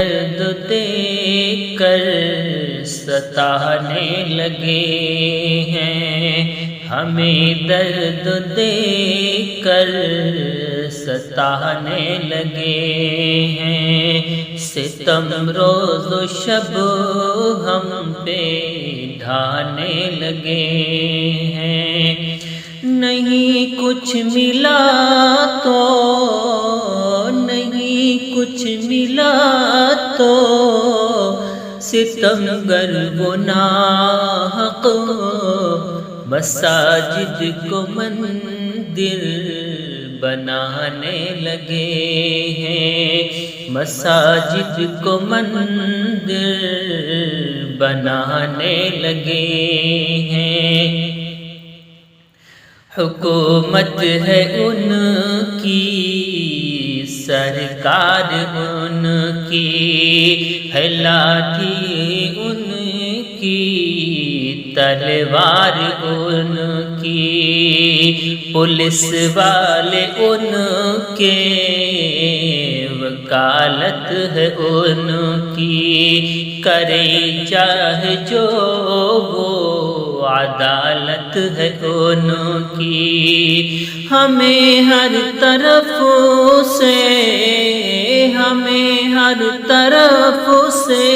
درد دے کر ستانے لگے ہیں، ہمیں درد دے کر ستانے لگے ہیں، ستم روز و شب ہم پہ ڈھانے لگے ہیں۔ نہیں کچھ ملا تو نہیں کچھ ملا تو ستم گر گناہ کو مساجد کو مندر بنانے لگے ہیں، مساجد کو مندر بنانے لگے ہیں۔ حکومت ہے ان کی، سرکار ان کی ہے، لاٹھی ان کی، تلوار ان کی، پولیس والے ان کے، وکالت ہے ان کی، کرے چاہے جو وہ عدالت ہے ان کی۔ ہمیں ہر طرف سے، ہمیں ہر طرف سے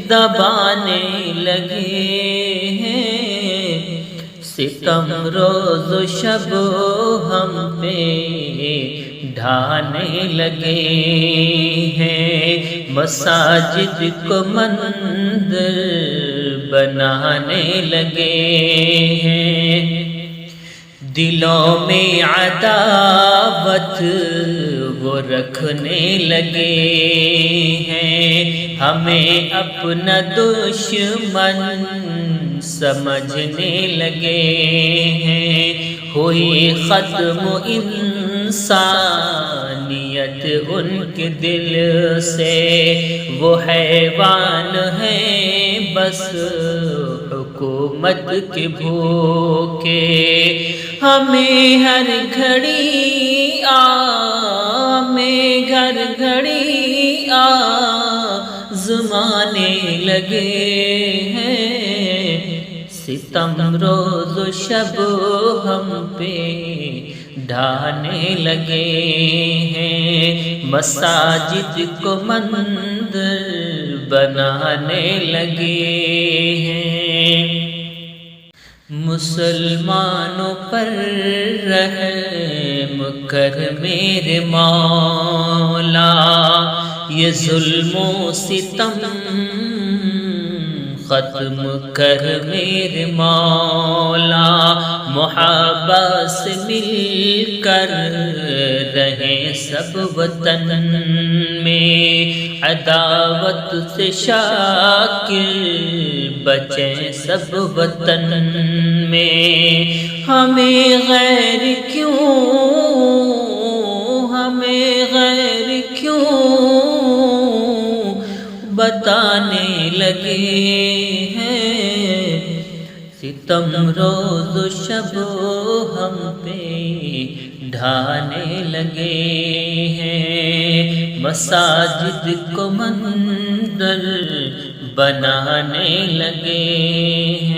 دبانے لگے ہیں، ستم روز و شب ہم پہ ڈھانے لگے ہیں، مساجد کو مندر بنانے لگے ہیں۔ دلوں میں عداوت وہ رکھنے لگے ہیں، ہمیں اپنا دشمن سمجھنے لگے ہیں، ہوئی ختم انسانیت ان کے دل سے، وہ حیوان ہیں بس حکومت کے بھوکے، ہمیں ہر گھڑی ہمیں ہر گھڑی آزمانے لگے ہیں، ستم روز و شب ہم پہ ڈھانے لگے ہیں، مساجد کو مندر بنانے لگے ہیں۔ مسلمانوں پر رحم کر میرے مولا، یہ ظلم و ستم ختم کر میرے مولا، محابا سے مل کر رہیں سب وطن میں، عداوت سے شاکر بچیں سب وطن میں، ہمیں غیر کیوں، ہمیں غیر کیوں بتانے لگے ہیں، ستم روز و شب ہم پہ ڈھانے لگے ہیں، مساجد کو مندر بنانے لگے ہیں۔